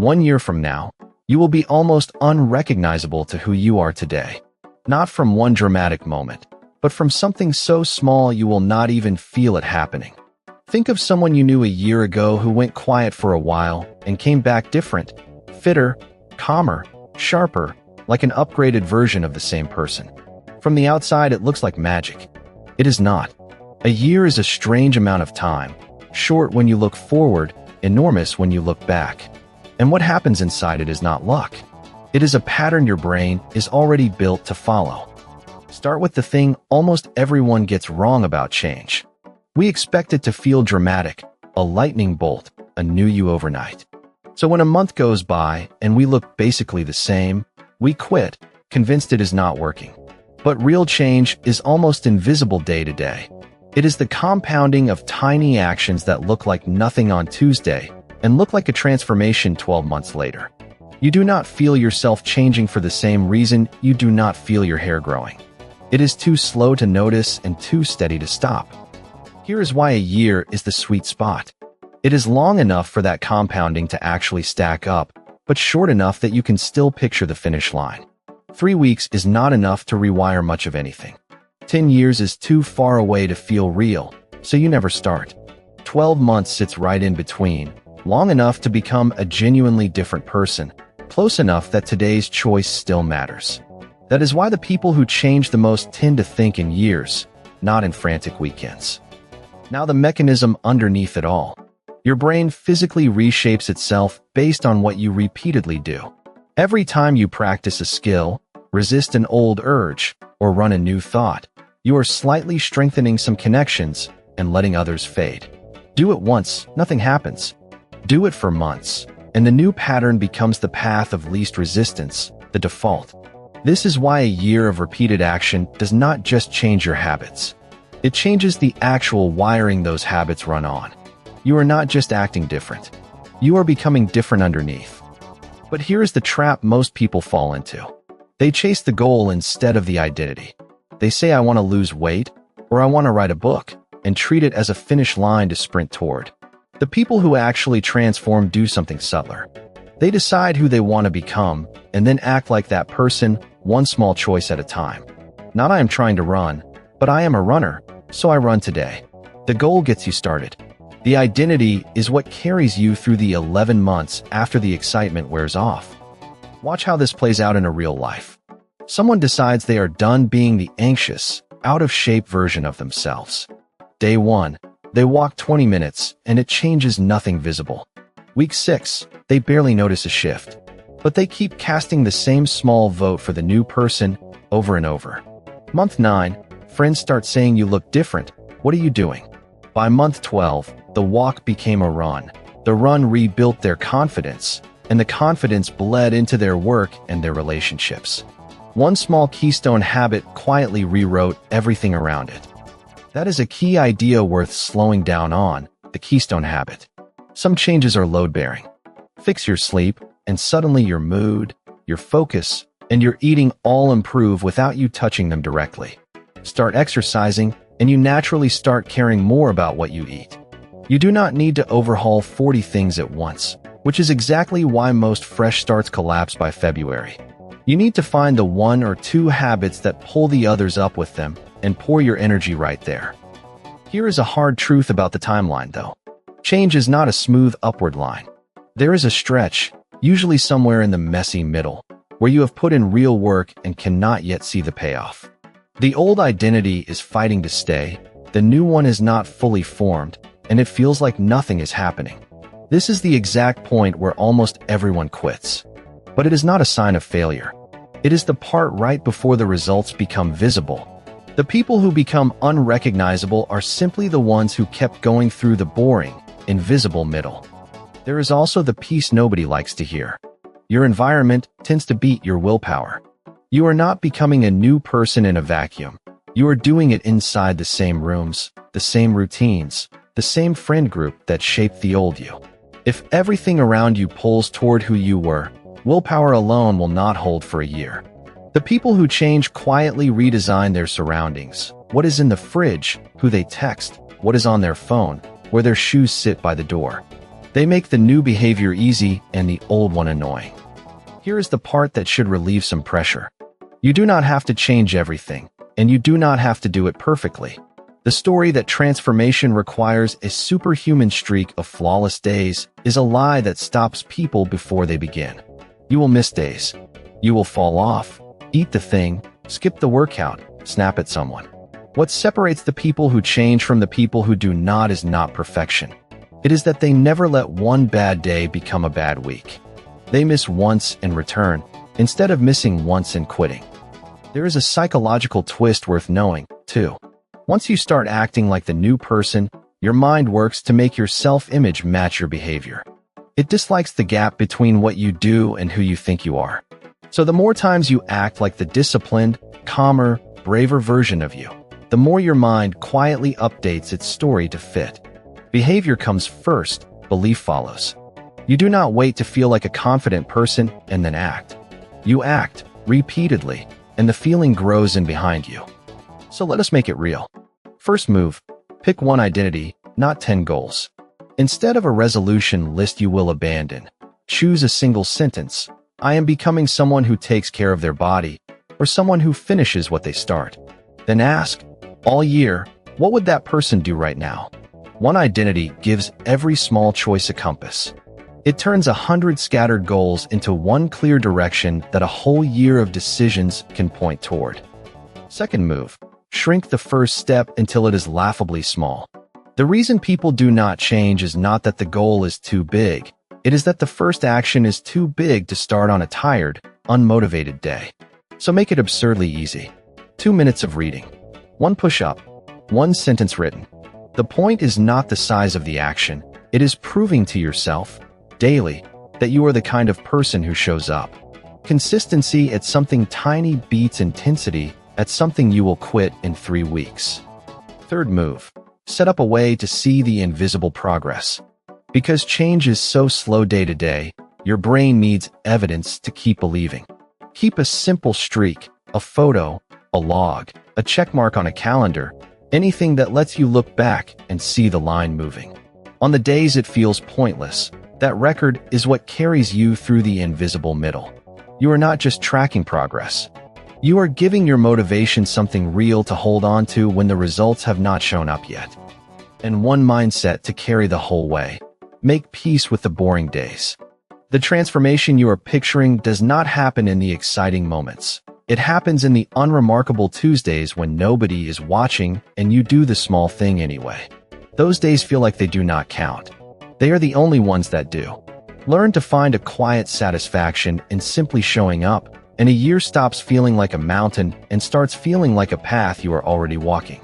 1 year from now, you will be almost unrecognizable to who you are today. Not from one dramatic moment, but from something so small you will not even feel it happening. Think of someone you knew a year ago who went quiet for a while and came back different, fitter, calmer, sharper, like an upgraded version of the same person. From the outside, it looks like magic. It is not. A year is a strange amount of time, short when you look forward, enormous when you look back. And what happens inside it is not luck. It is a pattern your brain is already built to follow. Start with the thing almost everyone gets wrong about change. We expect it to feel dramatic, a lightning bolt, a new you overnight. So when a month goes by and we look basically the same, we quit, convinced it is not working. But real change is almost invisible day to day. It is the compounding of tiny actions that look like nothing on Tuesday and look like a transformation 12 months later. You do not feel yourself changing for the same reason you do not feel your hair growing. It is too slow to notice and too steady to stop. Here is why a year is the sweet spot. It is long enough for that compounding to actually stack up, but short enough that you can still picture the finish line. 3 weeks is not enough to rewire much of anything. 10 years is too far away to feel real, so you never start. 12 months sits right in between, long enough to become a genuinely different person, close enough that today's choice still matters. That is why the people who change the most tend to think in years, not in frantic weekends. Now the mechanism underneath it all. Your brain physically reshapes itself based on what you repeatedly do. Every time you practice a skill, resist an old urge, or run a new thought, you are slightly strengthening some connections and letting others fade. Do it once, nothing happens. Do it for months, and the new pattern becomes the path of least resistance, the default. This is why a year of repeated action does not just change your habits. It changes the actual wiring those habits run on. You are not just acting different. You are becoming different underneath. But here is the trap most people fall into. They chase the goal instead of the identity. They say, I want to lose weight, or I want to write a book, and treat it as a finish line to sprint toward. The people who actually transform do something subtler. They decide who they want to become, and then act like that person, one small choice at a time. Not I am trying to run, but I am a runner, so I run today. The goal gets you started. The identity is what carries you through the 11 months after the excitement wears off. Watch how this plays out in a real life. Someone decides they are done being the anxious, out-of-shape version of themselves. Day 1, they walk 20 minutes, and it changes nothing visible. Week 6, they barely notice a shift. But they keep casting the same small vote for the new person over and over. Month 9, friends start saying you look different. What are you doing? By month 12, the walk became a run. The run rebuilt their confidence, and the confidence bled into their work and their relationships. One small Keystone habit quietly rewrote everything around it. That is a key idea worth slowing down on, the Keystone habit. Some changes are load-bearing. Fix your sleep, and suddenly your mood, your focus, and your eating all improve without you touching them directly. Start exercising, and you naturally start caring more about what you eat. You do not need to overhaul 40 things at once, which is exactly why most fresh starts collapse by February. You need to find the 1 or 2 habits that pull the others up with them and pour your energy right there. Here is a hard truth about the timeline, though. Change is not a smooth upward line. There is a stretch, usually somewhere in the messy middle, where you have put in real work and cannot yet see the payoff. The old identity is fighting to stay, the new one is not fully formed, and it feels like nothing is happening. This is the exact point where almost everyone quits. But it is not a sign of failure. It is the part right before the results become visible. The people who become unrecognizable are simply the ones who kept going through the boring, invisible middle. There is also the piece nobody likes to hear. Your environment tends to beat your willpower. You are not becoming a new person in a vacuum. You are doing it inside the same rooms, the same routines, the same friend group that shaped the old you. If everything around you pulls toward who you were, willpower alone will not hold for a year. The people who change quietly redesign their surroundings. What is in the fridge, who they text, what is on their phone, where their shoes sit by the door. They make the new behavior easy and the old one annoying. Here is the part that should relieve some pressure. You do not have to change everything, and you do not have to do it perfectly. The story that transformation requires a superhuman streak of flawless days is a lie that stops people before they begin. You will miss days. You will fall off, eat the thing, skip the workout, snap at someone. What separates the people who change from the people who do not is not perfection. It is that they never let one bad day become a bad week. They miss once and return, instead of missing once and quitting. There is a psychological twist worth knowing, too. Once you start acting like the new person, your mind works to make your self-image match your behavior. It dislikes the gap between what you do and who you think you are. So the more times you act like the disciplined, calmer, braver version of you, the more your mind quietly updates its story to fit. Behavior comes first, belief follows. You do not wait to feel like a confident person and then act. You act, repeatedly, and the feeling grows in behind you. So let us make it real. First move, pick one identity, not 10 goals. Instead of a resolution list you will abandon, choose a single sentence. I am becoming someone who takes care of their body, or someone who finishes what they start. Then ask, all year, what would that person do right now? One identity gives every small choice a compass. It turns 100 scattered goals into one clear direction that a whole year of decisions can point toward. Second move, shrink the first step until it is laughably small. The reason people do not change is not that the goal is too big. It is that the first action is too big to start on a tired, unmotivated day. So make it absurdly easy. 2 minutes of reading. 1 push-up. 1 sentence written. The point is not the size of the action. It is proving to yourself, daily, that you are the kind of person who shows up. Consistency at something tiny beats intensity at something you will quit in 3 weeks. Third move. Set up a way to see the invisible progress. Because change is so slow day to day, your brain needs evidence to keep believing. Keep a simple streak, a photo, a log, a checkmark on a calendar, anything that lets you look back and see the line moving. On the days it feels pointless, that record is what carries you through the invisible middle. You are not just tracking progress. You are giving your motivation something real to hold on to when the results have not shown up yet. And one mindset to carry the whole way. Make peace with the boring days. The transformation you are picturing does not happen in the exciting moments. It happens in the unremarkable Tuesdays when nobody is watching and you do the small thing anyway. Those days feel like they do not count. They are the only ones that do. Learn to find a quiet satisfaction in simply showing up, and a year stops feeling like a mountain and starts feeling like a path you are already walking.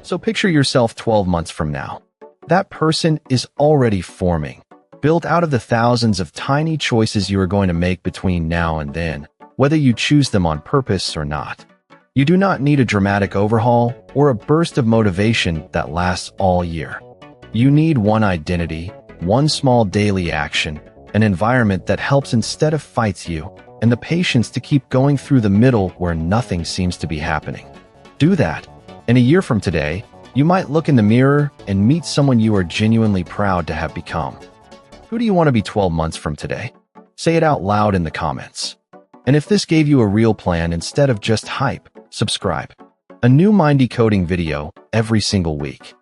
So picture yourself 12 months from now. That person is already forming, built out of the thousands of tiny choices you are going to make between now and then, whether you choose them on purpose or not. You do not need a dramatic overhaul or a burst of motivation that lasts all year. You need one identity, one small daily action, an environment that helps instead of fights you, and the patience to keep going through the middle where nothing seems to be happening. Do that, and a year from today, you might look in the mirror and meet someone you are genuinely proud to have become. Who do you want to be 12 months from today? Say it out loud in the comments. And if this gave you a real plan instead of just hype, subscribe. A new mind decoding video every single week.